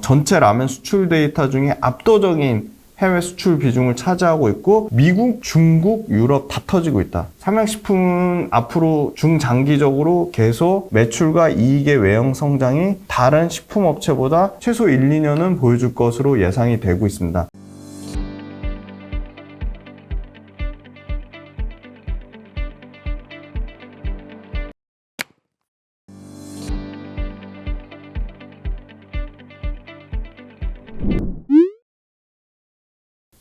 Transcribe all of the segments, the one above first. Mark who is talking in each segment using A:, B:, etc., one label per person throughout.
A: 전체 라면 수출 데이터 중에 압도적인 해외 수출 비중을 차지하고 있고 미국, 중국, 유럽 다 터지고 있다. 삼양식품은 앞으로 중장기적으로 계속 매출과 이익의 외형 성장이 다른 식품업체보다 최소 1, 2년은 보여줄 것으로 예상이 되고 있습니다.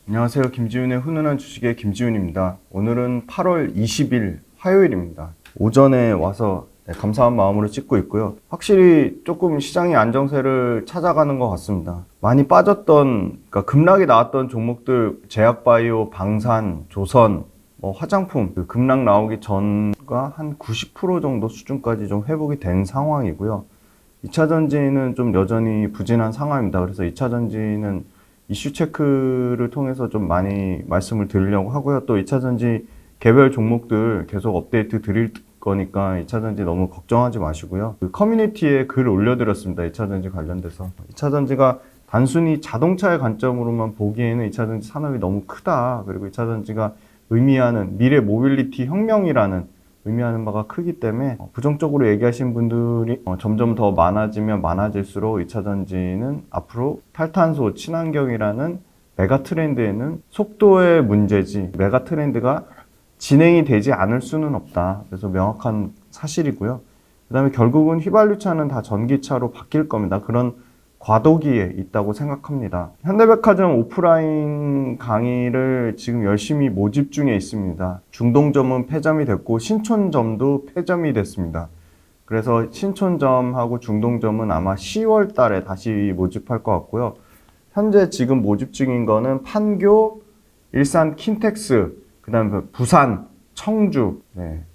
A: 안녕하세요. 김지훈의 훈훈한 주식의 김지훈입니다. 오늘은 8월 20일 화요일입니다. 오전에 와서 감사한 마음으로 찍고 있고요. 확실히 조금 시장이 안정세를 찾아가는 것 같습니다. 많이 빠졌던, 그러니까 급락이 나왔던 종목들, 제약바이오, 방산, 조선, 화장품, 급락 나오기 전과 한 90% 정도 수준까지 좀 회복이 된 상황이고요. 2차전지는 좀 여전히 부진한 상황입니다. 그래서 2차전지는 이슈 체크를 통해서 좀 많이 말씀을 드리려고 하고요. 또 2차전지 개별 종목들 계속 업데이트 드릴 거니까 2차전지 너무 걱정하지 마시고요. 커뮤니티에 글 올려드렸습니다. 2차전지 관련돼서. 2차전지가 단순히 자동차의 관점으로만 보기에는 2차전지 산업이 너무 크다. 그리고 2차전지가 의미하는 미래 모빌리티 혁명이라는 의미하는 바가 크기 때문에 부정적으로 얘기하신 분들이 점점 더 많아지면 많아질수록 2차전지는 앞으로 탈탄소, 친환경이라는 메가 트렌드에는 속도의 문제지 메가 트렌드가 진행이 되지 않을 수는 없다. 그래서 명확한 사실이고요. 그 다음에 결국은 휘발유차는 다 전기차로 바뀔 겁니다. 그런 과도기에 있다고 생각합니다. 현대백화점 오프라인 강의를 지금 열심히 모집 중에 있습니다. 중동점은 폐점이 됐고 신촌점도 폐점이 됐습니다. 그래서 신촌점하고 중동점은 아마 10월 달에 다시 모집할 것 같고요. 현재 지금 모집 중인 거는 판교, 일산 킨텍스, 그 다음에 부산, 청주,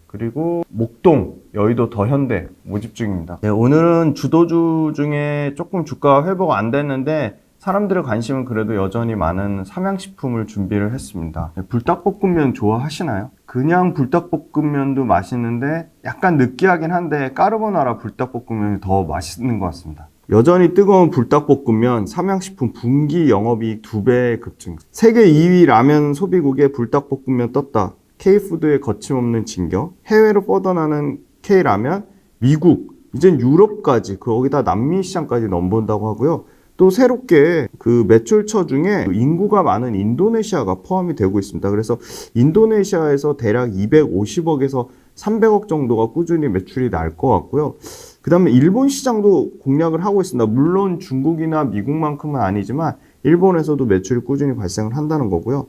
A: 그리고 목동, 여의도 더현대 모집 중입니다. 오늘은 주도주 중에 조금 주가가 회복 안 됐는데 사람들의 관심은 그래도 여전히 많은 삼양식품을 준비를 했습니다. 불닭볶음면 좋아하시나요? 그냥 불닭볶음면도 맛있는데 약간 느끼하긴 한데 까르보나라 불닭볶음면이 더 맛있는 것 같습니다. 여전히 뜨거운 불닭볶음면, 삼양식품 분기 영업이익 2배 급증. 세계 2위 라면 소비국에 불닭볶음면 떴다. K푸드의 거침없는 진격, 해외로 뻗어나는 K라면, 미국, 이젠 유럽까지, 거기다 남미 시장까지 넘본다고 하고요. 또 새롭게 그 매출처 중에 인구가 많은 인도네시아가 포함이 되고 있습니다. 그래서 인도네시아에서 대략 250억에서 300억 정도가 꾸준히 매출이 날 것 같고요. 그 다음에 일본 시장도 공략을 하고 있습니다. 물론 중국이나 미국만큼은 아니지만 일본에서도 매출이 꾸준히 발생을 한다는 거고요.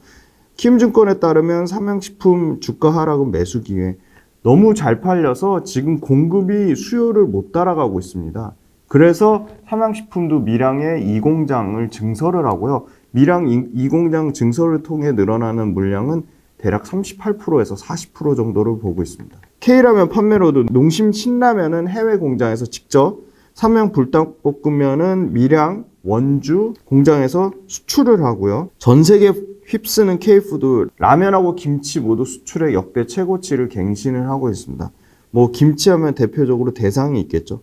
A: 키움증권에 따르면 삼양식품 주가 하락은 매수 기회. 너무 잘 팔려서 지금 공급이 수요를 못 따라가고 있습니다. 그래서 삼양식품도 밀양에 2공장을 증설을 하고요. 밀양 2공장 증설을 통해 늘어나는 물량은 대략 38%에서 40% 정도를 보고 있습니다. K라면 판매로도 농심 신라면은 해외 공장에서 직접, 삼양 불닭볶음면은 밀양, 원주 공장에서 수출을 하고요. 전 세계 휩쓰는 K푸드, 라면하고 김치 모두 수출의 역대 최고치를 갱신을 하고 있습니다. 김치하면 대표적으로 대상이 있겠죠.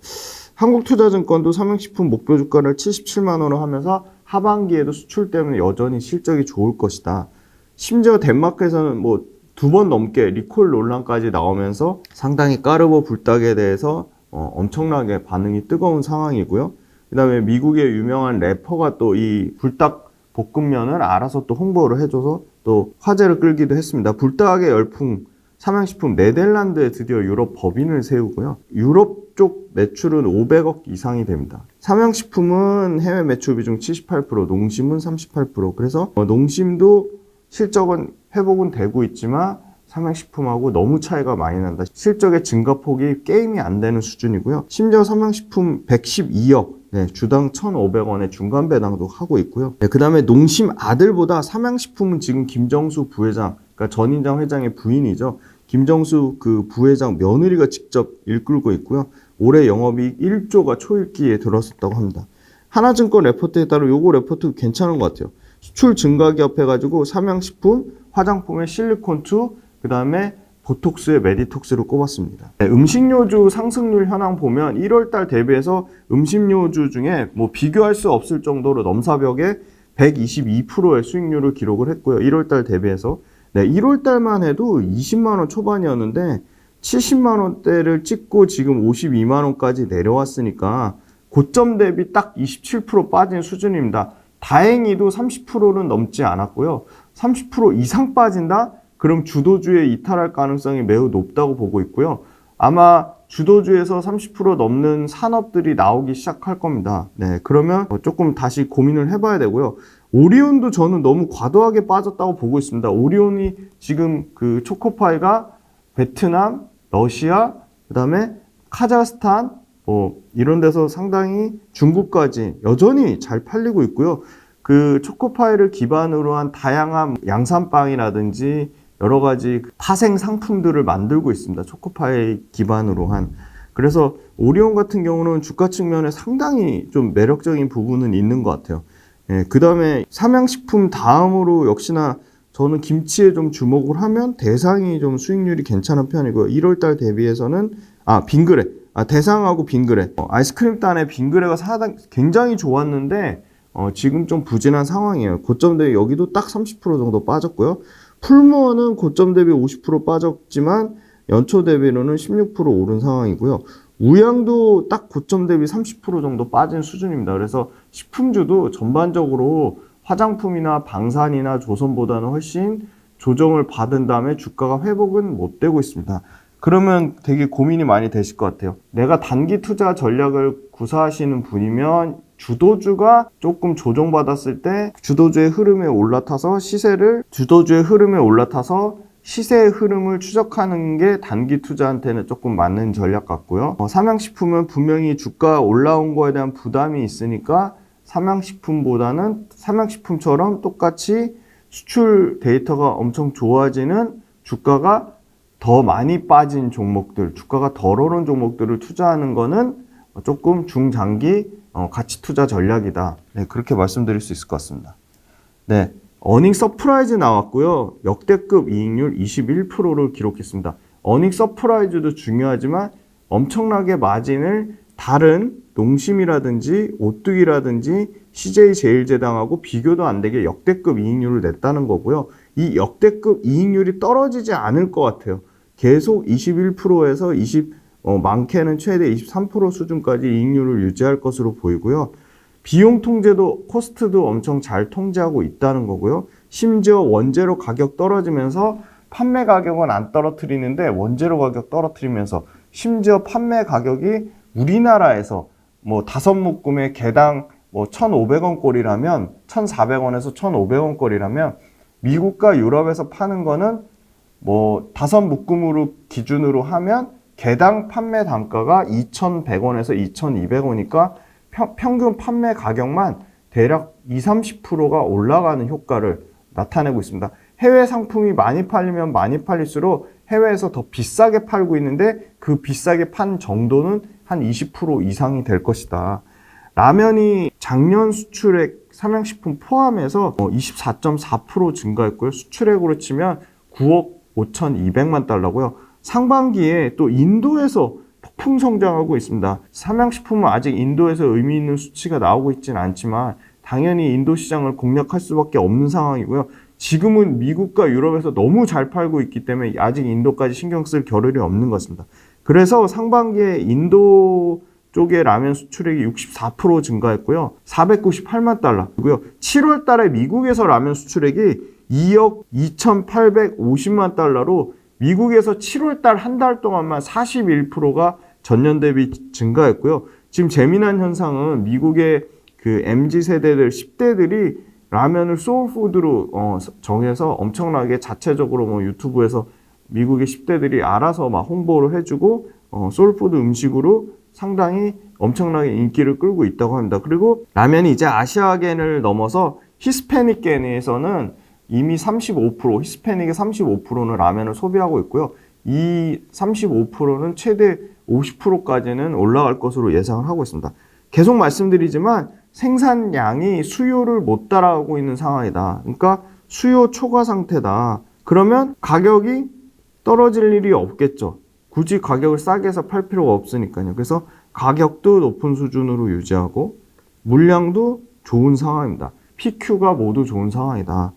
A: 한국투자증권도 삼양식품 목표 주가를 77만 원으로 하면서 하반기에도 수출 때문에 여전히 실적이 좋을 것이다. 심지어 덴마크에서는 2번 넘게 리콜 논란까지 나오면서 상당히 까르보 불닭에 대해서 엄청나게 반응이 뜨거운 상황이고요. 그 다음에 미국의 유명한 래퍼가 또 이 불닭 볶음면을 알아서 또 홍보를 해줘서 또 화제를 끌기도 했습니다. 불닭의 열풍, 삼양식품 네덜란드에 드디어 유럽 법인을 세우고요. 유럽 쪽 매출은 500억 이상이 됩니다. 삼양식품은 해외 매출 비중 78%, 농심은 38%. 그래서 농심도 실적은 회복은 되고 있지만 삼양식품하고 너무 차이가 많이 난다. 실적의 증가폭이 게임이 안 되는 수준이고요. 심지어 삼양식품 112억, 주당 1,500원의 중간 배당도 하고 있고요. 그 다음에 농심 아들보다 삼양식품은 지금 김정수 부회장, 그러니까 전인장 회장의 부인이죠. 김정수 그 부회장 며느리가 직접 이끌고 있고요. 올해 영업이익 1조가 초읽기에 들었었다고 합니다. 하나증권 레포트에 따라 요거 레포트 괜찮은 것 같아요. 수출 증가 기업해가지고 삼양식품, 화장품의 실리콘2, 그 다음에 고톡스의 메디톡스를 꼽았습니다. 네, 음식료주 상승률 현황 보면 1월달 대비해서 음식료주 중에 뭐 비교할 수 없을 정도로 넘사벽에 122%의 수익률을 기록을 했고요. 1월달 대비해서. 네, 1월달만 해도 20만원 초반이었는데 70만원대를 찍고 지금 52만원까지 내려왔으니까 고점 대비 딱 27% 빠진 수준입니다. 다행히도 30%는 넘지 않았고요. 30% 이상 빠진다? 그럼 주도주에 이탈할 가능성이 매우 높다고 보고 있고요. 아마 주도주에서 30% 넘는 산업들이 나오기 시작할 겁니다. 네, 그러면 조금 다시 고민을 해봐야 되고요. 오리온도 저는 너무 과도하게 빠졌다고 보고 있습니다. 오리온이 지금 그 초코파이가 베트남, 러시아, 그 다음에 카자흐스탄, 이런 데서 상당히 중국까지 여전히 잘 팔리고 있고요. 그 초코파이를 기반으로 한 다양한 양산빵이라든지 여러 가지 파생 상품들을 만들고 있습니다. 초코파이 기반으로 한. 그래서 오리온 같은 경우는 주가 측면에 상당히 좀 매력적인 부분은 있는 것 같아요. 예, 그 다음에 삼양식품 다음으로 역시나 저는 김치에 좀 주목을 하면 대상이 좀 수익률이 괜찮은 편이고요. 1월달 대비해서는 빙그레. 대상하고 빙그레. 아이스크림 단의 빙그레가 굉장히 좋았는데 지금 좀 부진한 상황이에요. 고점 대비 여기도 딱 30% 정도 빠졌고요. 풀무원은 고점 대비 50% 빠졌지만 연초 대비로는 16% 오른 상황이고요. 우양도 딱 고점 대비 30% 정도 빠진 수준입니다. 그래서 식품주도 전반적으로 화장품이나 방산이나 조선보다는 훨씬 조정을 받은 다음에 주가가 회복은 못 되고 있습니다. 그러면 되게 고민이 많이 되실 것 같아요. 내가 단기 투자 전략을 구사하시는 분이면 주도주가 조금 조정받았을 때 주도주의 흐름에 올라타서 시세의 흐름을 추적하는 게 단기 투자한테는 조금 맞는 전략 같고요. 삼양식품은 분명히 주가 올라온 거에 대한 부담이 있으니까 삼양식품처럼 똑같이 수출 데이터가 엄청 좋아지는 주가가 더 많이 빠진 종목들, 주가가 덜 오른 종목들을 투자하는 거는 조금 중장기 가치 투자 전략이다. 네, 그렇게 말씀드릴 수 있을 것 같습니다. 네, 어닝 서프라이즈 나왔고요. 역대급 이익률 21%를 기록했습니다. 어닝 서프라이즈도 중요하지만 엄청나게 마진을 다른 농심이라든지 오뚜기라든지 CJ제일제당하고 비교도 안 되게 역대급 이익률을 냈다는 거고요. 이 역대급 이익률이 떨어지지 않을 것 같아요. 계속 21%에서 많게는 최대 23% 수준까지 이익률을 유지할 것으로 보이고요. 비용 통제도 코스트도 엄청 잘 통제하고 있다는 거고요. 심지어 원재료 가격 떨어지면서 판매 가격은 안 떨어뜨리는데 원재료 가격 떨어뜨리면서 심지어 판매 가격이 우리나라에서 뭐 5묶음에 개당 뭐 1,500원 꼴이라면 1,400원에서 1,500원 꼴이라면 미국과 유럽에서 파는 거는 뭐 5묶음으로 기준으로 하면 개당 판매 단가가 2,100원에서 2,200원이니까 평균 판매 가격만 대략 20-30%가 올라가는 효과를 나타내고 있습니다. 해외 상품이 많이 팔리면 많이 팔릴수록 해외에서 더 비싸게 팔고 있는데 그 비싸게 판 정도는 한 20% 이상이 될 것이다. 라면이 작년 수출액 삼양식품 포함해서 24.4% 증가했고요. 수출액으로 치면 9억 5,200만 달러고요. 상반기에 또 인도에서 폭풍 성장하고 있습니다. 삼양식품은 아직 인도에서 의미 있는 수치가 나오고 있지는 않지만 당연히 인도 시장을 공략할 수밖에 없는 상황이고요. 지금은 미국과 유럽에서 너무 잘 팔고 있기 때문에 아직 인도까지 신경 쓸 겨를이 없는 것입니다. 그래서 상반기에 인도 쪽의 라면 수출액이 64% 증가했고요. 498만 달러고요. 7월 달에 미국에서 라면 수출액이 2억 2,850만 달러로 미국에서 7월 달 한 달 동안만 41%가 전년 대비 증가했고요. 지금 재미난 현상은 미국의 그 MZ 세대들 10대들이 라면을 소울푸드로 정해서 엄청나게 자체적으로 뭐 유튜브에서 미국의 10대들이 알아서 막 홍보를 해주고 소울푸드 음식으로 상당히 엄청나게 인기를 끌고 있다고 합니다. 그리고 라면이 이제 아시아圏을 넘어서 히스패닉圏에서는 이미 35%, 히스패닉의 35%는 라면을 소비하고 있고요. 이 35%는 최대 50%까지는 올라갈 것으로 예상을 하고 있습니다. 계속 말씀드리지만 생산량이 수요를 못 따라가고 있는 상황이다. 그러니까 수요 초과 상태다. 그러면 가격이 떨어질 일이 없겠죠. 굳이 가격을 싸게 해서 팔 필요가 없으니까요. 그래서 가격도 높은 수준으로 유지하고 물량도 좋은 상황입니다. PQ가 모두 좋은 상황이다.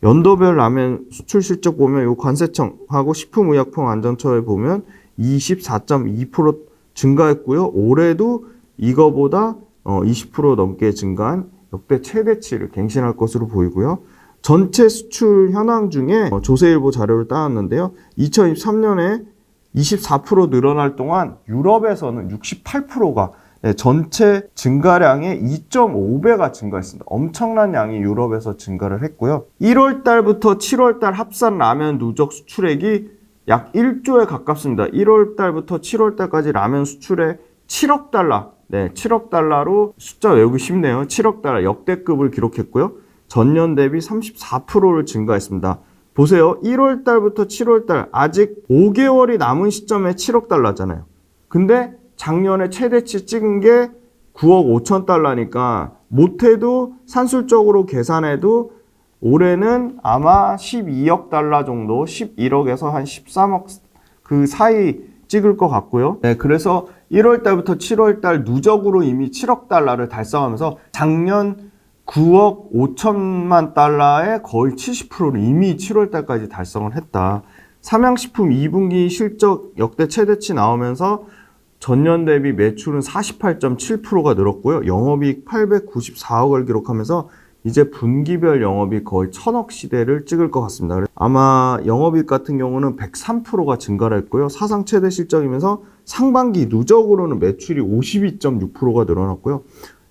A: 연도별 라면 수출 실적 보면 요 관세청하고 식품의약품안전처에 보면 24.2% 증가했고요. 올해도 이거보다 20% 넘게 증가한 역대 최대치를 갱신할 것으로 보이고요. 전체 수출 현황 중에 조세일보 자료를 따왔는데요. 2023년에 24% 늘어날 동안 유럽에서는 68%가 전체 증가량의 2.5배가 증가했습니다. 엄청난 양이 유럽에서 증가를 했고요. 1월 달부터 7월 달 합산 라면 누적 수출액이 약 1조에 가깝습니다. 1월 달부터 7월 달까지 라면 수출액 7억 달러. 네, 7억 달러로 숫자 외우기 쉽네요. 7억 달러 역대급을 기록했고요. 전년 대비 34%를 증가했습니다. 보세요. 1월 달부터 7월 달 아직 5개월이 남은 시점에 7억 달러잖아요. 근데 작년에 최대치 찍은 게 9억 5천 달러니까 못해도 산술적으로 계산해도 올해는 아마 12억 달러 정도, 11억에서 한 13억 그 사이 찍을 것 같고요. 네, 그래서 1월 달부터 7월 달 누적으로 이미 7억 달러를 달성하면서 작년 9억 5천만 달러의 거의 70%를 이미 7월 달까지 달성을 했다. 삼양식품 2분기 실적 역대 최대치 나오면서 전년 대비 매출은 48.7%가 늘었고요. 영업이익 894억을 기록하면서 이제 분기별 영업이익 거의 1000억 시대를 찍을 것 같습니다. 아마 영업이익 같은 경우는 103%가 증가를 했고요. 사상 최대 실적이면서 상반기 누적으로는 매출이 52.6%가 늘어났고요.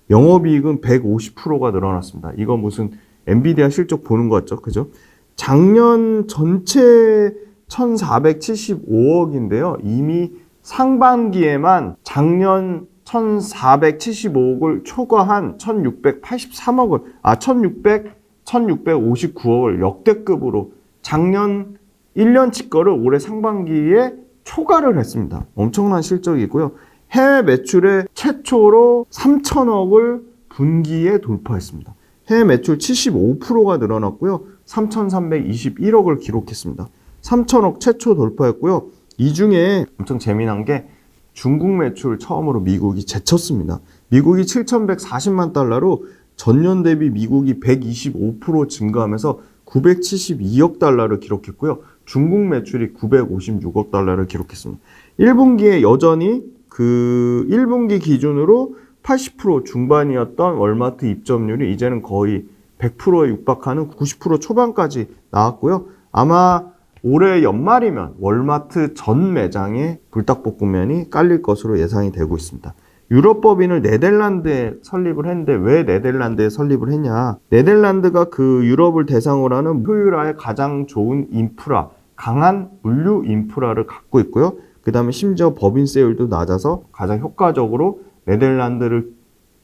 A: 영업이익은 150%가 늘어났습니다. 이거 무슨 엔비디아 실적 보는 것 같죠? 그죠? 작년 전체 1475억인데요. 이미 상반기에만 작년 1475억을 초과한 1659억을 역대급으로 작년 1년치 거를 올해 상반기에 초과를 했습니다. 엄청난 실적이고요. 해외 매출에 최초로 3천억을 분기에 돌파했습니다. 해외 매출 75%가 늘어났고요. 3,321억을 기록했습니다. 3천억 최초 돌파했고요. 이 중에 엄청 재미난 게 중국 매출 처음으로 미국이 제쳤습니다. 미국이 7,140만 달러로 전년 대비 미국이 125% 증가하면서 972억 달러를 기록했고요. 중국 매출이 956억 달러를 기록했습니다. 1분기에 여전히 그 1분기 기준으로 80% 중반이었던 월마트 입점률이 이제는 거의 100%에 육박하는 90% 초반까지 나왔고요. 아마 올해 연말이면 월마트 전 매장에 불닭볶음면이 깔릴 것으로 예상이 되고 있습니다. 유럽법인을 네덜란드에 설립을 했는데 왜 네덜란드에 설립을 했냐? 네덜란드가 그 유럽을 대상으로 하는 효율화에 가장 좋은 인프라, 강한 물류 인프라를 갖고 있고요. 그 다음에 심지어 법인세율도 낮아서 가장 효과적으로 네덜란드를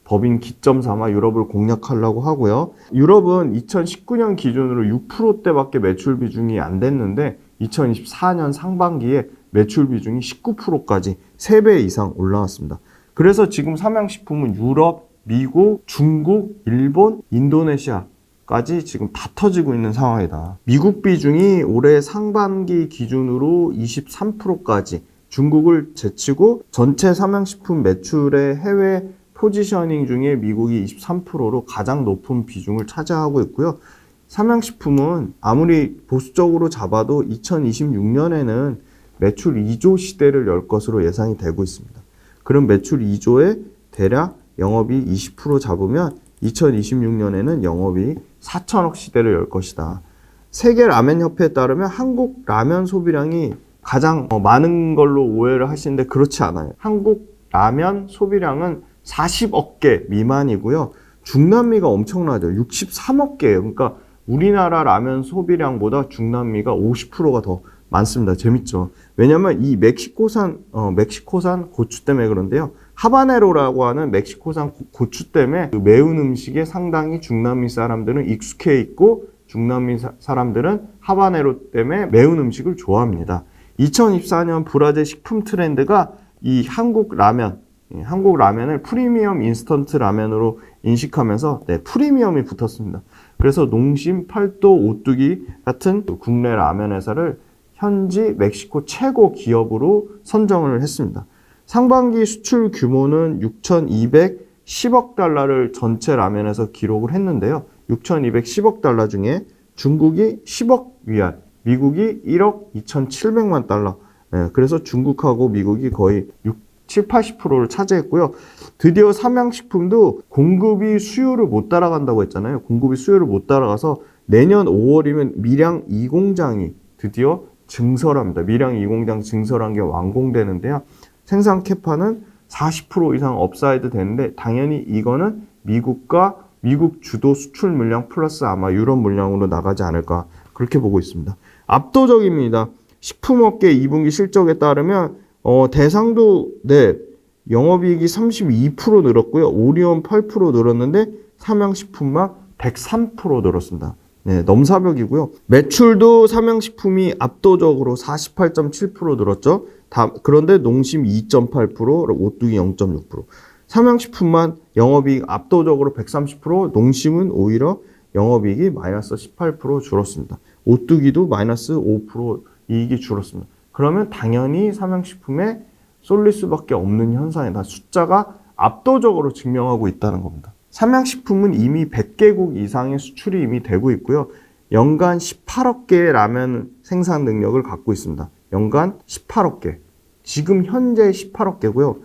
A: 법인 기점 삼아 유럽을 공략하려고 하고요. 유럽은 2019년 기준으로 6%대밖에 매출 비중이 안 됐는데 2024년 상반기에 매출 비중이 19%까지 3배 이상 올라왔습니다. 그래서 지금 삼양식품은 유럽, 미국, 중국, 일본, 인도네시아까지 지금 다 터지고 있는 상황이다. 미국 비중이 올해 상반기 기준으로 23%까지 중국을 제치고 전체 삼양식품 매출의 해외 포지셔닝 중에 미국이 23%로 가장 높은 비중을 차지하고 있고요. 삼양식품은 아무리 보수적으로 잡아도 2026년에는 매출 2조 시대를 열 것으로 예상이 되고 있습니다. 그럼 매출 2조에 대략 영업이 20% 잡으면 2026년에는 영업이 4천억 시대를 열 것이다. 세계 라면 협회에 따르면 한국 라면 소비량이 가장 많은 걸로 오해를 하시는데 그렇지 않아요. 한국 라면 소비량은 40억 개 미만이고요. 중남미가 엄청나죠. 63억 개예요. 그러니까 우리나라 라면 소비량보다 중남미가 50%가 더 많습니다. 재밌죠. 왜냐면 이 멕시코산 고추 때문에 그런데요. 하바네로라고 하는 멕시코산 고추 때문에 그 매운 음식에 상당히 중남미 사람들은 익숙해 있고 중남미 사람들은 하바네로 때문에 매운 음식을 좋아합니다. 2024년 브라질 식품 트렌드가 이 한국 라면을 프리미엄 인스턴트 라면으로 인식하면서 프리미엄이 붙었습니다. 그래서 농심, 팔도, 오뚜기 같은 국내 라면 회사를 현지 멕시코 최고 기업으로 선정을 했습니다. 상반기 수출 규모는 6,210억 달러를 전체 라면에서 기록을 했는데요. 6,210억 달러 중에 중국이 10억 위안, 미국이 1억 2,700만 달러. 그래서 중국하고 미국이 거의 7, 80%를 차지했고요. 드디어 삼양식품도 공급이 수요를 못 따라간다고 했잖아요. 공급이 수요를 못 따라가서 내년 5월이면 밀양 2공장이 드디어 증설합니다. 밀양 2공장 증설한 게 완공되는데요. 생산 캐파는 40% 이상 업사이드 되는데 당연히 이거는 미국과 미국 주도 수출 물량 플러스 아마 유럽 물량으로 나가지 않을까 그렇게 보고 있습니다. 압도적입니다. 식품업계 2분기 실적에 따르면 대상도 영업이익이 32% 늘었고요. 오리온 8% 늘었는데 삼양식품만 103% 늘었습니다. 넘사벽이고요. 매출도 삼양식품이 압도적으로 48.7% 늘었죠. 그런데 농심 2.8%, 오뚜기 0.6%. 삼양식품만 영업이익 압도적으로 130%, 농심은 오히려 영업이익이 마이너스 18% 줄었습니다. 오뚜기도 마이너스 5% 이익이 줄었습니다. 그러면 당연히 삼양식품에 쏠릴 수밖에 없는 현상이다. 숫자가 압도적으로 증명하고 있다는 겁니다. 삼양식품은 이미 100개국 이상의 수출이 이미 되고 있고요. 연간 18억 개의 라면 생산 능력을 갖고 있습니다. 연간 18억 개. 지금 현재 18억 개고요.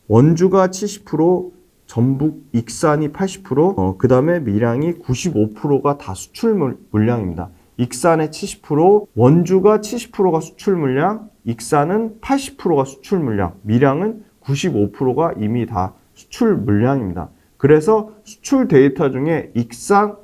A: 원주가 70%, 전북 익산이 80%, 그 다음에 밀양이 95%가 다 수출 물량입니다. 익산의 70%, 원주가 70%가 수출 물량, 익산은 80%가 수출 물량, 밀양은 95%가 이미 다 수출 물량입니다. 그래서 수출 데이터 중에 익산,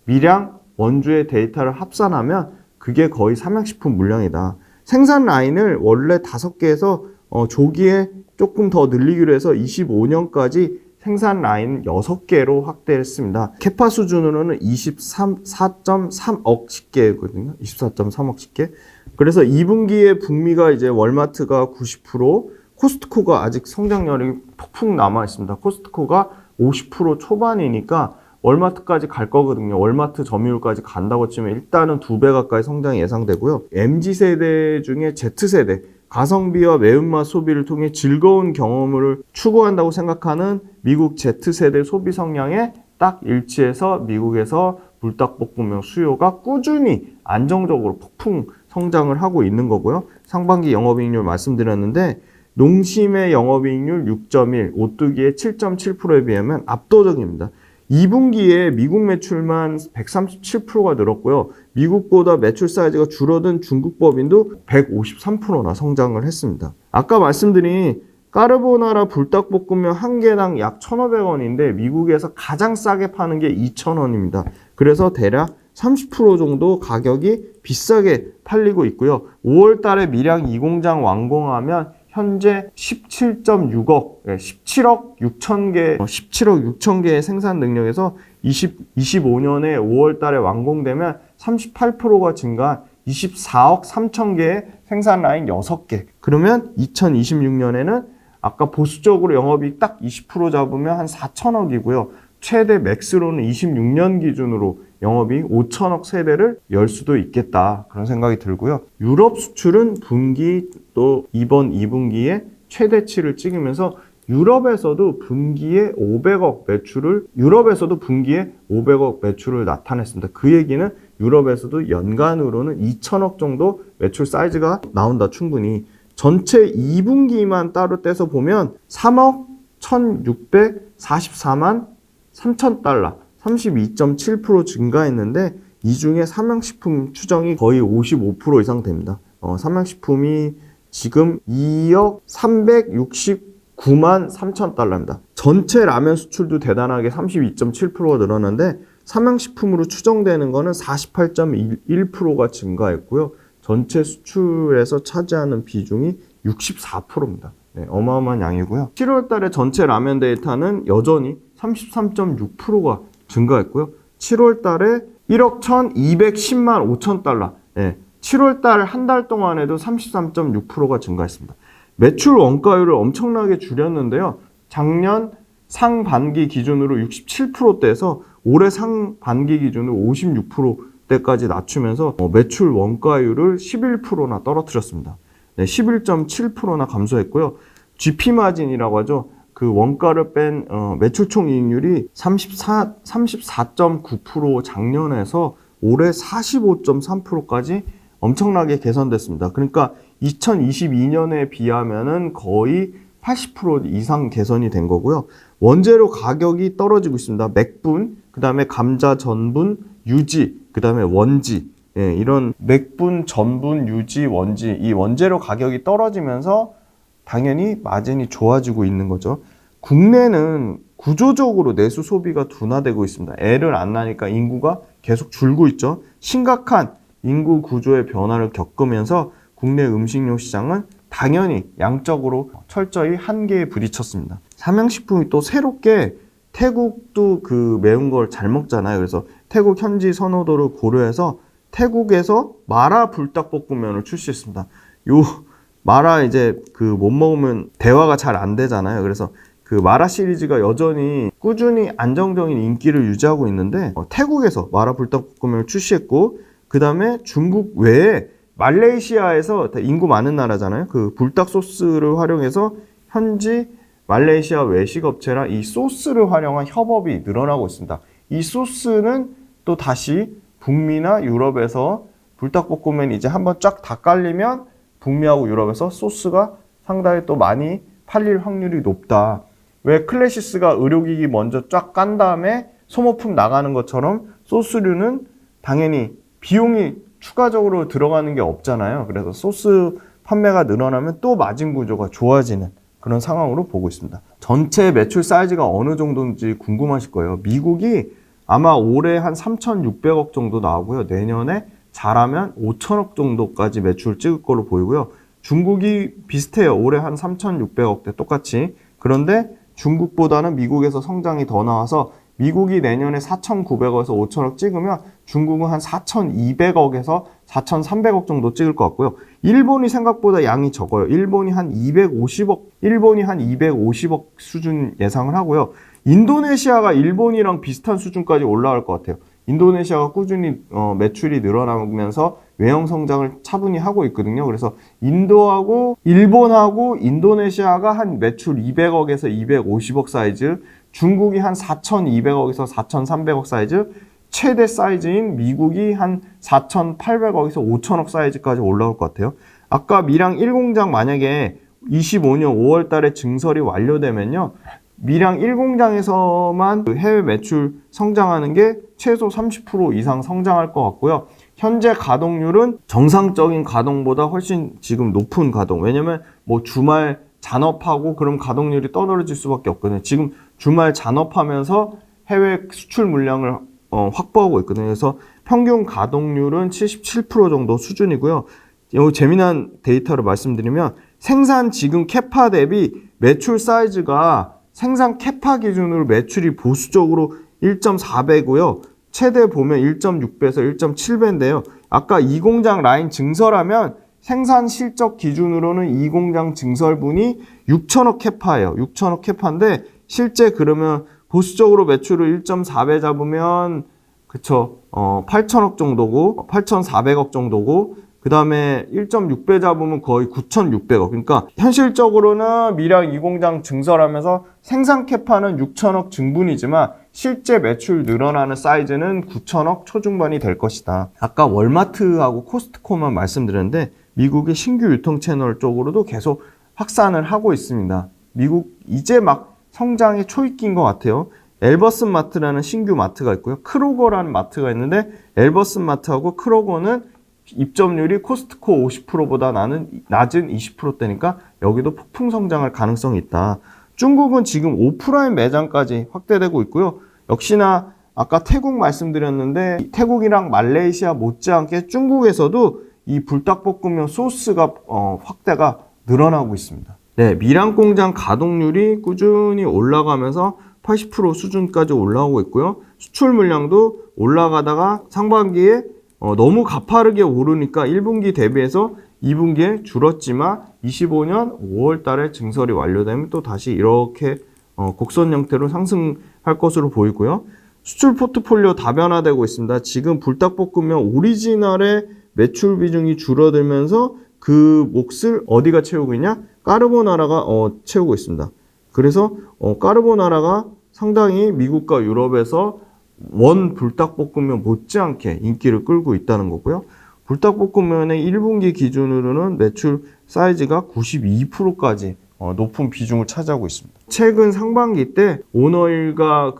A: 밀양, 원주의 데이터를 합산하면 그게 거의 삼양식품 물량이다. 생산 라인을 원래 5개에서 조기에 조금 더 늘리기로 해서 25년까지 생산 라인 6개로 확대했습니다. 캐파 수준으로는 24.3억 개거든요. 24.3억 개. 그래서 2분기에 북미가 이제 월마트가 90%, 코스트코가 아직 성장률이 폭풍 남아 있습니다. 코스트코가 50% 초반이니까 월마트까지 갈 거거든요. 월마트 점유율까지 간다고 치면 일단은 2배 가까이 성장이 예상되고요. MZ세대 중에 Z세대, 가성비와 매운맛 소비를 통해 즐거운 경험을 추구한다고 생각하는 미국 Z세대 소비 성향에 딱 일치해서 미국에서 불닭볶음면 수요가 꾸준히 안정적으로 폭풍 성장을 하고 있는 거고요. 상반기 영업이익률 말씀드렸는데 농심의 영업이익률 6.1, 오뚜기의 7.7%에 비하면 압도적입니다. 2분기에 미국 매출만 137%가 늘었고요. 미국보다 매출 사이즈가 줄어든 중국 법인도 153%나 성장을 했습니다. 아까 말씀드린 까르보나라 불닭볶음면 한 개당 약 1,500원인데 미국에서 가장 싸게 파는 게 2,000원입니다. 그래서 대략 30% 정도 가격이 비싸게 팔리고 있고요. 5월 달에 밀양 2공장 완공하면 현재 17.6억, 17억 6천 개, 17억 6천 개의 생산 능력에서 25년에 5월 달에 완공되면 38%가 증가한 24억 3천 개의 생산 라인 6개. 그러면 2026년에는 아까 보수적으로 영업이익 딱 20% 잡으면 한 4천억이고요. 최대 맥스로는 26년 기준으로 영업이익 5천억 세대를 열 수도 있겠다. 그런 생각이 들고요. 유럽 수출은 분기 또 이번 2분기에 최대치를 찍으면서 유럽에서도 분기에 500억 매출을 나타냈습니다. 그 얘기는 유럽에서도 연간으로는 2천억 정도 매출 사이즈가 나온다. 충분히. 전체 2분기만 따로 떼서 보면 3억 1,644만 3천 달러, 32.7% 증가했는데 이 중에 삼양식품 추정이 거의 55% 이상 됩니다. 삼양식품이 지금 2억 369만 3천 달러입니다. 전체 라면 수출도 대단하게 32.7%가 늘었는데 삼양식품으로 추정되는 거는 48.1%가 증가했고요. 전체 수출에서 차지하는 비중이 64%입니다. 네, 어마어마한 양이고요. 7월 달에 전체 라면 데이터는 여전히 33.6%가 증가했고요. 7월 달에 1억 1,210만 5천 달러. 네, 7월 달 한 달 동안에도 33.6%가 증가했습니다. 매출 원가율을 엄청나게 줄였는데요. 작년 상반기 기준으로 67%대에서 올해 상반기 기준으로 56% 때까지 낮추면서 매출 원가율을 11%나 떨어뜨렸습니다. 네, 11.7%나 감소했고요. GP 마진이라고 하죠. 그 원가를 뺀 매출 총이익률이 34.9% 작년에서 올해 45.3%까지 엄청나게 개선됐습니다. 그러니까 2022년에 비하면은 거의 80% 이상 개선이 된 거고요. 원재료 가격이 떨어지고 있습니다. 맥분, 그 다음에 감자, 전분, 유지, 그 다음에 원지, 예, 이런 맥분, 전분, 유지, 원지, 이 원재료 가격이 떨어지면서 당연히 마진이 좋아지고 있는 거죠. 국내는 구조적으로 내수 소비가 둔화되고 있습니다. 애를 안 낳으니까 인구가 계속 줄고 있죠. 심각한 인구 구조의 변화를 겪으면서 국내 음식료 시장은 당연히 양적으로 철저히 한계에 부딪혔습니다. 삼양식품이 또 새롭게 태국도 그 매운 걸 잘 먹잖아요. 그래서 태국 현지 선호도를 고려해서 태국에서 마라 불닭볶음면을 출시했습니다. 요 마라 이제 그 못 먹으면 대화가 잘 안 되잖아요. 그래서 그 마라 시리즈가 여전히 꾸준히 안정적인 인기를 유지하고 있는데 태국에서 마라 불닭볶음면을 출시했고, 그 다음에 중국 외에 말레이시아에서 인구 많은 나라잖아요. 그 불닭 소스를 활용해서 현지 말레이시아 외식 업체랑 이 소스를 활용한 협업이 늘어나고 있습니다. 이 소스는 또 다시 북미나 유럽에서 불닭볶음면이 이제 한번 쫙 다 깔리면 북미하고 유럽에서 소스가 상당히 또 많이 팔릴 확률이 높다. 왜 클래시스가 의료기기 먼저 쫙 깐 다음에 소모품 나가는 것처럼 소스류는 당연히 비용이 추가적으로 들어가는 게 없잖아요. 그래서 소스 판매가 늘어나면 또 마진 구조가 좋아지는 그런 상황으로 보고 있습니다. 전체 매출 사이즈가 어느 정도인지 궁금하실 거예요. 미국이 아마 올해 한 3,600억 정도 나오고요. 내년에 잘하면 5천억 정도까지 매출 찍을 걸로 보이고요. 중국이 비슷해요. 올해 한 3,600억대 똑같이. 그런데 중국보다는 미국에서 성장이 더 나와서 미국이 내년에 4,900억에서 5천억 찍으면 중국은 한 4,200억에서 4,300억 정도 찍을 것 같고요. 일본이 생각보다 양이 적어요. 일본이 한 250억 수준 예상을 하고요. 인도네시아가 일본이랑 비슷한 수준까지 올라갈 것 같아요. 인도네시아가 꾸준히 매출이 늘어나면서 외형 성장을 차분히 하고 있거든요. 그래서 인도하고 일본하고 인도네시아가 한 매출 200억에서 250억 사이즈, 중국이 한 4,200억에서 4,300억 사이즈, 최대 사이즈인 미국이 한 4,800억에서 5천억 사이즈까지 올라올 것 같아요. 아까 밀양 1공장 만약에 25년 5월 달에 증설이 완료되면요, 밀양 1공장에서만 해외 매출 성장하는 게 최소 30% 이상 성장할 것 같고요. 현재 가동률은 정상적인 가동보다 훨씬 지금 높은 가동. 왜냐면 뭐 주말 잔업하고 그럼 가동률이 떨어질 수밖에 없거든요. 지금 주말 잔업하면서 해외 수출 물량을 확보하고 있거든요. 그래서 평균 가동률은 77% 정도 수준이고요. 이 재미난 데이터를 말씀드리면 생산 지금 캐파 대비 매출 사이즈가 생산 캐파 기준으로 매출이 보수적으로 1.4배고요. 최대 보면 1.6배에서 1.7배인데요. 아까 이 공장 라인 증설하면 생산 실적 기준으로는 이 공장 증설분이 6천억 캐파예요. 6천억 캐파인데 실제 그러면 보수적으로 매출을 1.4배 잡으면 그쵸, 8천억 정도고 8,400억 정도고, 그 다음에 1.6배 잡으면 거의 9,600억. 그러니까 현실적으로는 밀양 2공장 증설하면서 생산 캐파는 6천억 증분이지만 실제 매출 늘어나는 사이즈는 9천억 초중반이 될 것이다. 아까 월마트하고 코스트코만 말씀드렸는데 미국의 신규 유통 채널 쪽으로도 계속 확산을 하고 있습니다. 미국 이제 막 성장의 초입기인 것 같아요. 엘버슨 마트라는 신규 마트가 있고요. 크로거라는 마트가 있는데 엘버슨 마트하고 크로거는 입점률이 코스트코 50%보다 낮은 20%대니까 여기도 폭풍 성장할 가능성이 있다. 중국은 지금 오프라인 매장까지 확대되고 있고요. 역시나 아까 태국 말씀드렸는데 태국이랑 말레이시아 못지않게 중국에서도 이 불닭볶음면 소스가 확대가 늘어나고 있습니다. 네, 밀양 공장 가동률이 꾸준히 올라가면서 80% 수준까지 올라오고 있고요. 수출 물량도 올라가다가 상반기에 너무 가파르게 오르니까 1분기 대비해서 2분기에 줄었지만 25년 5월 달에 증설이 완료되면 또 다시 이렇게 곡선 형태로 상승할 것으로 보이고요.
B: 수출 포트폴리오 다변화되고 있습니다. 지금 불닭볶음면 오리지널의 매출 비중이 줄어들면서 그 몫을 어디가 채우고 있냐? 까르보나라가 채우고 있습니다. 그래서 까르보나라가 상당히 미국과 유럽에서 원 불닭볶음면 못지않게 인기를 끌고 있다는 거고요. 불닭볶음면의 1분기 기준으로는 매출 사이즈가 92%까지 높은 비중을 차지하고 있습니다. 최근 상반기 때 오너일과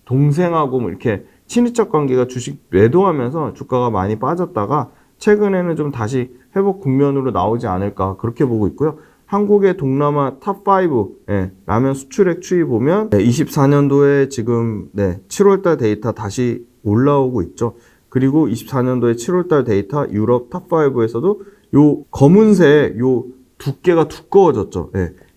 B: 동생하고 이렇게 친인척 관계가 주식 매도하면서 주가가 많이 빠졌다가 최근에는 좀 다시 회복 국면으로 나오지 않을까 그렇게 보고 있고요. 한국의 동남아 탑5 라면 수출액 추이 보면 24년도에 지금 7월달 데이터 다시 올라오고 있죠. 그리고 24년도에 7월달 데이터 유럽 탑5에서도 요 검은색 요 두께가 두꺼워졌죠.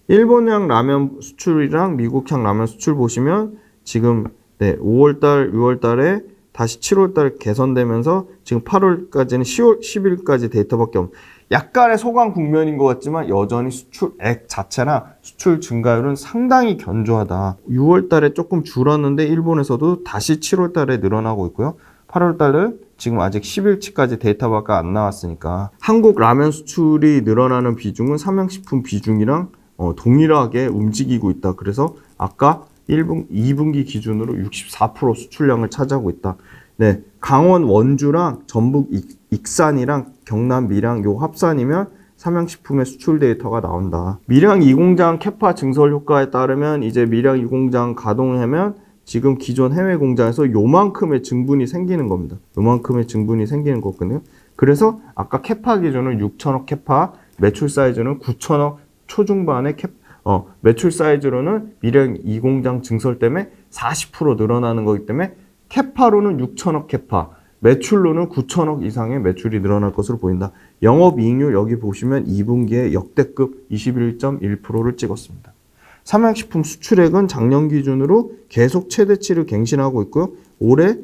B: 일본향 라면 수출이랑 미국향 라면 수출 보시면 지금 5월달, 6월달에 다시 7월달 개선되면서 지금 8월까지는 10월, 10일까지 데이터밖에 없는 약간의 소강 국면인 것 같지만 여전히 수출액 자체나 수출 증가율은 상당히 견조하다. 6월달에 조금 줄었는데 일본에서도 다시 7월달에 늘어나고 있고요. 8월달은 지금 아직 10일치까지 데이터밖에 안 나왔으니까 한국 라면 수출이 늘어나는 비중은 삼양식품 비중이랑 동일하게 움직이고 있다. 그래서 아까 2분기 기준으로 64% 수출량을 차지하고 있다. 강원 원주랑 전북 익산이랑 경남 밀양 요 합산이면 삼양식품의 수출 데이터가 나온다. 밀양 2공장 캐파 증설 효과에 따르면 이제 밀양 2공장 가동하면 지금 기존 해외 공장에서 요만큼의 증분이 생기는 겁니다. 요만큼의 증분이 생기는 거거든요. 그래서 아까 캐파 기준은 6천억 캐파, 매출 사이즈는 9천억 초중반의 매출 사이즈로는 밀양 2공장 증설 때문에 40% 늘어나는 거기 때문에 캐파로는 6천억 캐파, 매출로는 9천억 이상의 매출이 늘어날 것으로 보인다. 영업이익률 여기 보시면 2분기에 역대급 21.1%를 찍었습니다. 삼양식품 수출액은 작년 기준으로 계속 최대치를 갱신하고 있고요. 올해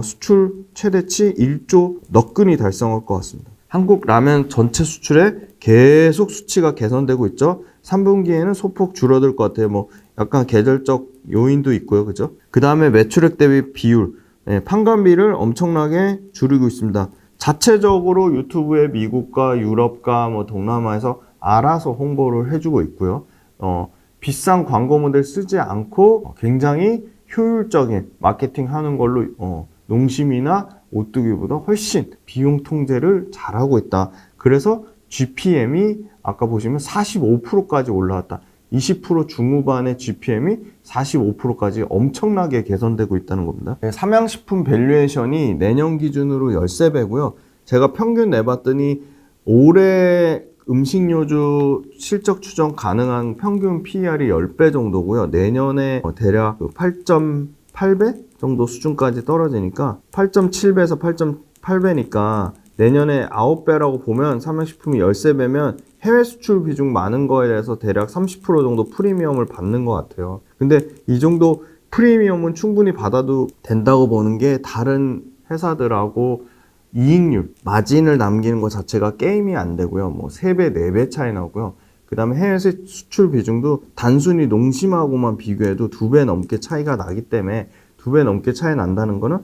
B: 수출 최대치 1조 너끈히 달성할 것 같습니다. 한국 라면 전체 수출액 계속 수치가 개선되고 있죠. 3분기에는 소폭 줄어들 것 같아요. 약간 계절적 요인도 있고요. 그죠? 그 다음에 매출액 대비 비율, 판관비를 엄청나게 줄이고 있습니다. 자체적으로 유튜브에 미국과 유럽과 동남아에서 알아서 홍보를 해주고 있고요. 비싼 광고 모델 쓰지 않고 굉장히 효율적인 마케팅 하는 걸로 농심이나 오뚜기보다 훨씬 비용 통제를 잘하고 있다. 그래서 GPM이 아까 보시면 45%까지 올라왔다. 20% 중후반의 GPM이 45%까지 엄청나게 개선되고 있다는 겁니다. 삼양식품 밸류에이션이 내년 기준으로 13배고요. 제가 평균 내봤더니 올해 음식료주 실적 추정 가능한 평균 PER이 10배 정도고요. 내년에 대략 8.8배 정도 수준까지 떨어지니까 8.7배에서 8.8배니까 내년에 9배라고 보면 삼양식품이 13배면 해외 수출 비중 많은 거에 대해서 대략 30% 정도 프리미엄을 받는 것 같아요. 근데 이 정도 프리미엄은 충분히 받아도 된다고 보는 게 다른 회사들하고 이익률, 마진을 남기는 것 자체가 게임이 안 되고요. 3배, 4배 차이 나고요. 그 다음에 해외 수출 비중도 단순히 농심하고만 비교해도 2배 넘게 차이가 나기 때문에 2배 넘게 차이 난다는 거는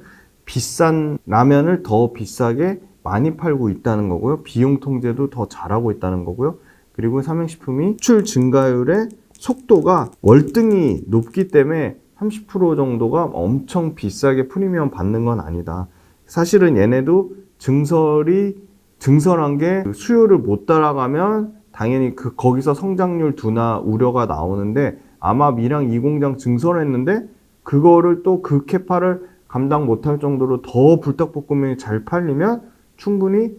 B: 비싼 라면을 더 비싸게 많이 팔고 있다는 거고요. 비용 통제도 더 잘하고 있다는 거고요. 그리고 삼양식품이 수출 증가율의 속도가 월등히 높기 때문에 30% 정도가 엄청 비싸게 프리미엄 받는 건 아니다. 사실은 얘네도 증설한 게 수요를 못 따라가면 당연히 거기서 성장률 둔화 우려가 나오는데 아마 밀양 2공장 증설했는데 그거를 또 그 캐파를 감당 못할 정도로 더 불닭볶음면이 잘 팔리면 충분히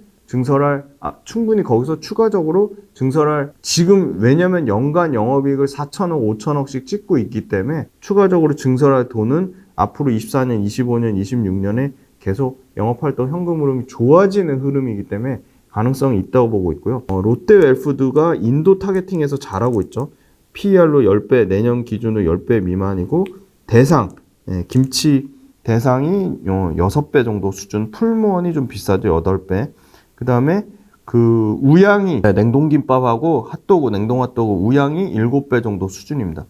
B: 거기서 추가적으로 증설할, 지금 왜냐면 연간 영업이익을 4천억, 5천억씩 찍고 있기 때문에 추가적으로 증설할 돈은 앞으로 24년, 25년, 26년에 계속 영업활동 현금 흐름이 좋아지는 흐름이기 때문에 가능성이 있다고 보고 있고요. 롯데웰푸드가 인도 타겟팅에서 잘하고 있죠. PER로 10배, 내년 기준으로 10배 미만이고 대상, 김치 대상이 6배 정도 수준, 풀무원이 좀 비싸죠. 8배. 그 다음에 우양이 냉동김밥하고 핫도그, 냉동 핫도그 우양이 7배 정도 수준입니다.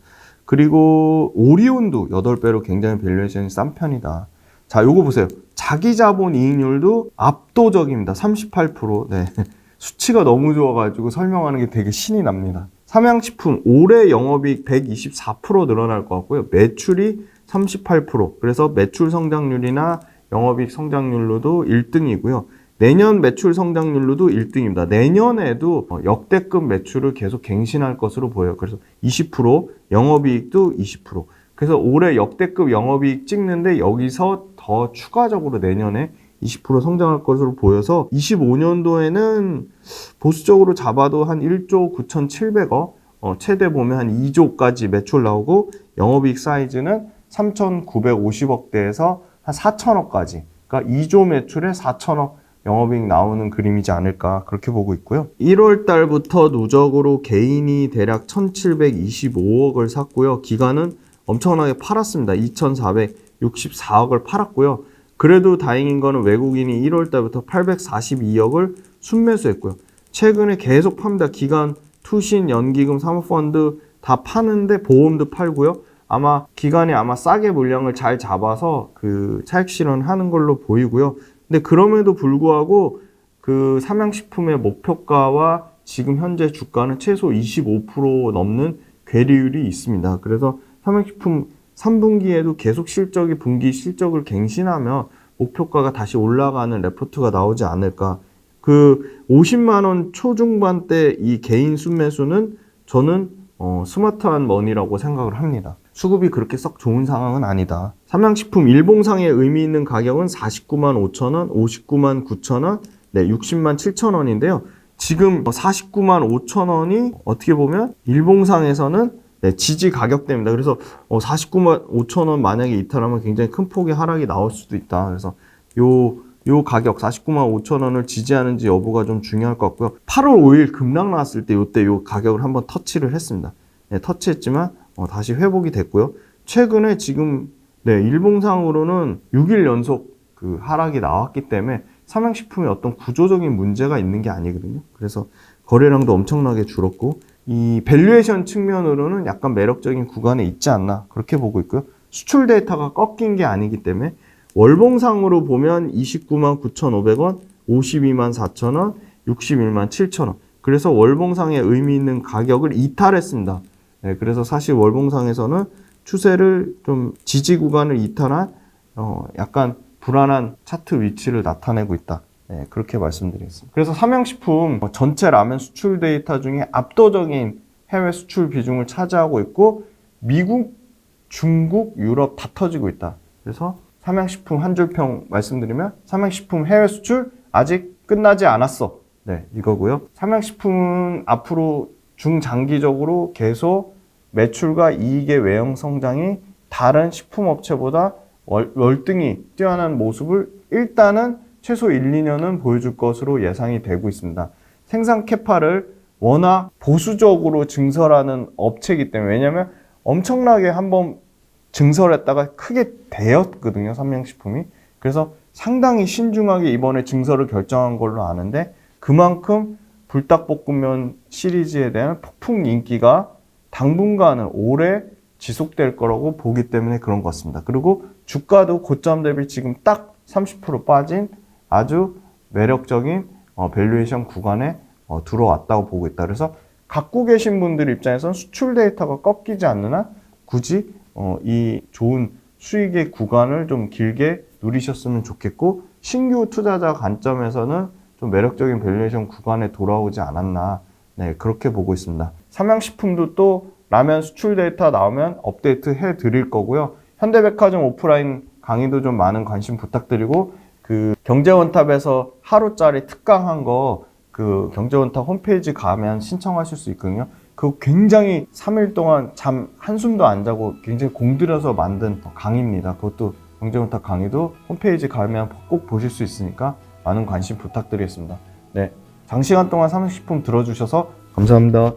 B: 그리고 오리온도 8배로 굉장히 밸류에이션이 싼 편이다. 자, 요거 보세요. 자기 자본 이익률도 압도적입니다. 38%. 네. 수치가 너무 좋아가지고 설명하는 게 되게 신이 납니다. 삼양식품 올해 영업이익 124% 늘어날 것 같고요. 매출이 38%. 그래서 매출 성장률이나 영업이익 성장률로도 1등이고요. 내년 매출 성장률로도 1등입니다. 내년에도 역대급 매출을 계속 갱신할 것으로 보여요. 그래서 20%, 영업이익도 20%. 그래서 올해 역대급 영업이익 찍는데 여기서 더 추가적으로 내년에 20% 성장할 것으로 보여서 25년도에는 보수적으로 잡아도 한 1조 9,700억, 최대 보면 한 2조까지 매출 나오고 영업이익 사이즈는 3,950억대에서 한 4천억까지. 그러니까 2조 매출에 4천억 영업이익 나오는 그림이지 않을까 그렇게 보고 있고요. 1월 달부터 누적으로 개인이 대략 1,725억을 샀고요. 기간은 엄청나게 팔았습니다. 2,464억을 팔았고요. 그래도 다행인 거는 외국인이 1월 달부터 842억을 순매수했고요. 최근에 계속 팝니다. 기관, 투신, 연기금, 사모펀드 다 파는데 보험도 팔고요. 아마 기관이 싸게 물량을 잘 잡아서 그 차익 실현하는 걸로 보이고요. 근데 그럼에도 불구하고 그 삼양식품의 목표가와 지금 현재 주가는 최소 25% 넘는 괴리율이 있습니다. 그래서 삼양식품 3분기에도 계속 실적이 분기 실적을 갱신하며 목표가가 다시 올라가는 레포트가 나오지 않을까. 그 50만 원 초중반대 이 개인 순매수는 저는 스마트한 머니라고 생각을 합니다. 수급이 그렇게 썩 좋은 상황은 아니다. 삼양식품 일봉상의 의미 있는 가격은 49만 5천 원, 59만 9천 원, 네, 60만 7천 원인데요. 지금 49만 5천 원이 어떻게 보면 일봉상에서는 네, 지지 가격대입니다. 그래서 49만 5천 원 만약에 이탈하면 굉장히 큰 폭의 하락이 나올 수도 있다. 그래서 요 가격 49만 5천 원을 지지하는지 여부가 좀 중요할 것 같고요. 8월 5일 급락 나왔을 때 요때 요 가격을 한번 터치를 했습니다. 네, 터치했지만 다시 회복이 됐고요. 최근에 지금 네, 일봉상으로는 6일 연속 그 하락이 나왔기 때문에 삼양식품에 어떤 구조적인 문제가 있는 게 아니거든요. 그래서 거래량도 엄청나게 줄었고 이 밸류에이션 측면으로는 약간 매력적인 구간에 있지 않나 그렇게 보고 있고요. 수출 데이터가 꺾인 게 아니기 때문에 월봉상으로 보면 29만 9,500원, 52만 4천원, 61만 7천원. 그래서 월봉상에 의미 있는 가격을 이탈했습니다. 네, 그래서 사실 월봉상에서는 추세를 좀 지지 구간을 이탈한 약간 불안한 차트 위치를 나타내고 있다. 네, 그렇게 말씀드리겠습니다. 그래서 삼양식품 전체 라면 수출 데이터 중에 압도적인 해외 수출 비중을 차지하고 있고 미국, 중국, 유럽 다 터지고 있다. 그래서 삼양식품 한 줄 평 말씀드리면 삼양식품 해외 수출 아직 끝나지 않았어. 네, 이거고요. 삼양식품은 앞으로 중장기적으로 계속 매출과 이익의 외형 성장이 다른 식품업체보다 월등히 뛰어난 모습을 일단은 최소 1, 2년은 보여줄 것으로 예상이 되고 있습니다. 생산 캐파를 워낙 보수적으로 증설하는 업체이기 때문에 왜냐하면 엄청나게 한번 증설했다가 크게 되었거든요. 삼양식품이. 그래서 상당히 신중하게 이번에 증설을 결정한 걸로 아는데 그만큼 불닭볶음면 시리즈에 대한 폭풍 인기가 당분간은 오래 지속될 거라고 보기 때문에 그런 것 같습니다. 그리고 주가도 고점 대비 지금 딱 30% 빠진 아주 매력적인 밸류에이션 구간에 들어왔다고 보고 있다. 그래서 갖고 계신 분들 입장에서는 수출 데이터가 꺾이지 않는 한 굳이 이 좋은 수익의 구간을 좀 길게 누리셨으면 좋겠고 신규 투자자 관점에서는 좀 매력적인 밸류에이션 구간에 돌아오지 않았나 네, 그렇게 보고 있습니다. 삼양식품도 또 라면 수출 데이터 나오면 업데이트 해 드릴 거고요. 현대백화점 오프라인 강의도 좀 많은 관심 부탁드리고 그 경제원탑에서 하루짜리 특강한 거 그 경제원탑 홈페이지 가면 신청하실 수 있거든요. 그거 굉장히 3일 동안 잠 한숨도 안 자고 굉장히 공들여서 만든 강의입니다. 그것도 경제원탑 강의도 홈페이지 가면 꼭 보실 수 있으니까 많은 관심 부탁드리겠습니다. 네, 장시간 동안 삼양식품 들어주셔서 감사합니다.